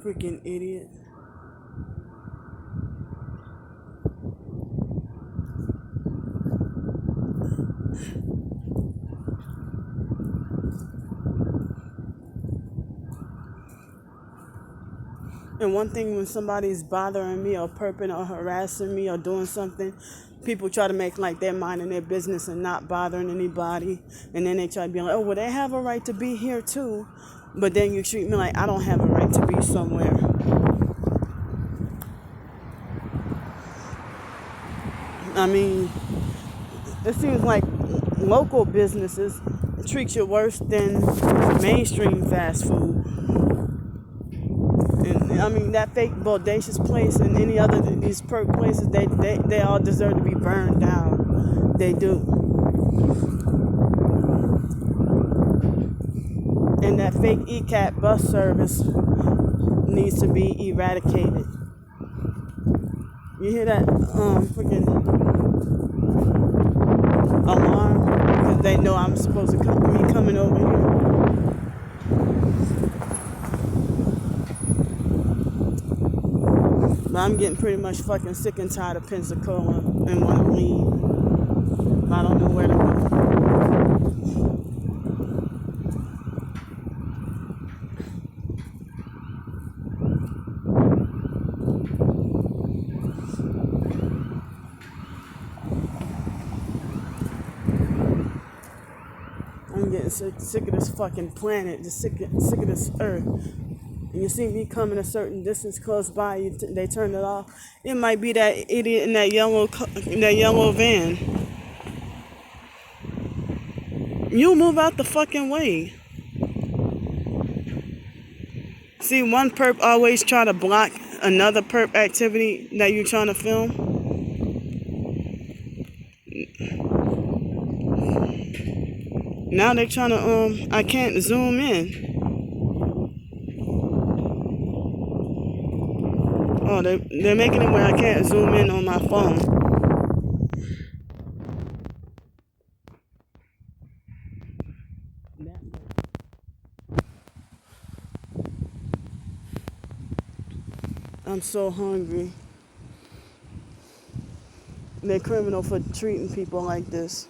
Freaking idiot. And one thing, when somebody's bothering me or perping or harassing me or doing something, people try to make like they're minding their business and not bothering anybody. And then they try to be like, oh, well, they have a right to be here too. But then you treat me like I don't have a right to be somewhere. I mean, it seems like local businesses treat you worse than mainstream fast food. And I mean, that fake bodacious place and any other these perk places, they all deserve to be burned down. They do. And that fake ECAT bus service needs to be eradicated. You hear that freaking alarm? Because they know I'm supposed to be coming over here. But I'm getting pretty much fucking sick and tired of Pensacola and want to leave. I don't know where to go. I'm getting sick of this fucking planet, just sick of this earth. And you see me coming a certain distance close by, they turn it off. It might be that idiot in that yellow van. You move out the fucking way. See, one perp always try to block another perp activity that you're trying to film. Now they're trying to, I can't zoom in. Oh, they're making it where I can't zoom in on my phone. I'm so hungry. They're criminal for treating people like this.